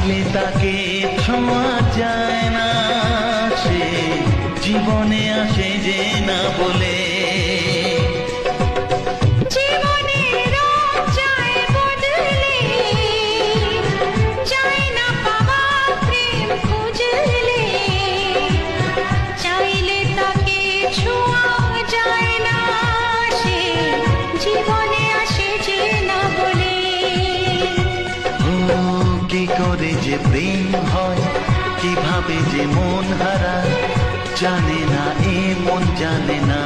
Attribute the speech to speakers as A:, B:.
A: চাইলে তাকে ছোঁয়া যায় না, সে জীবনে আসে যে না বলে। কি করে যে প্রেম হয়, কিভাবে যে মন হারায়, জানে না এ মন জানে না।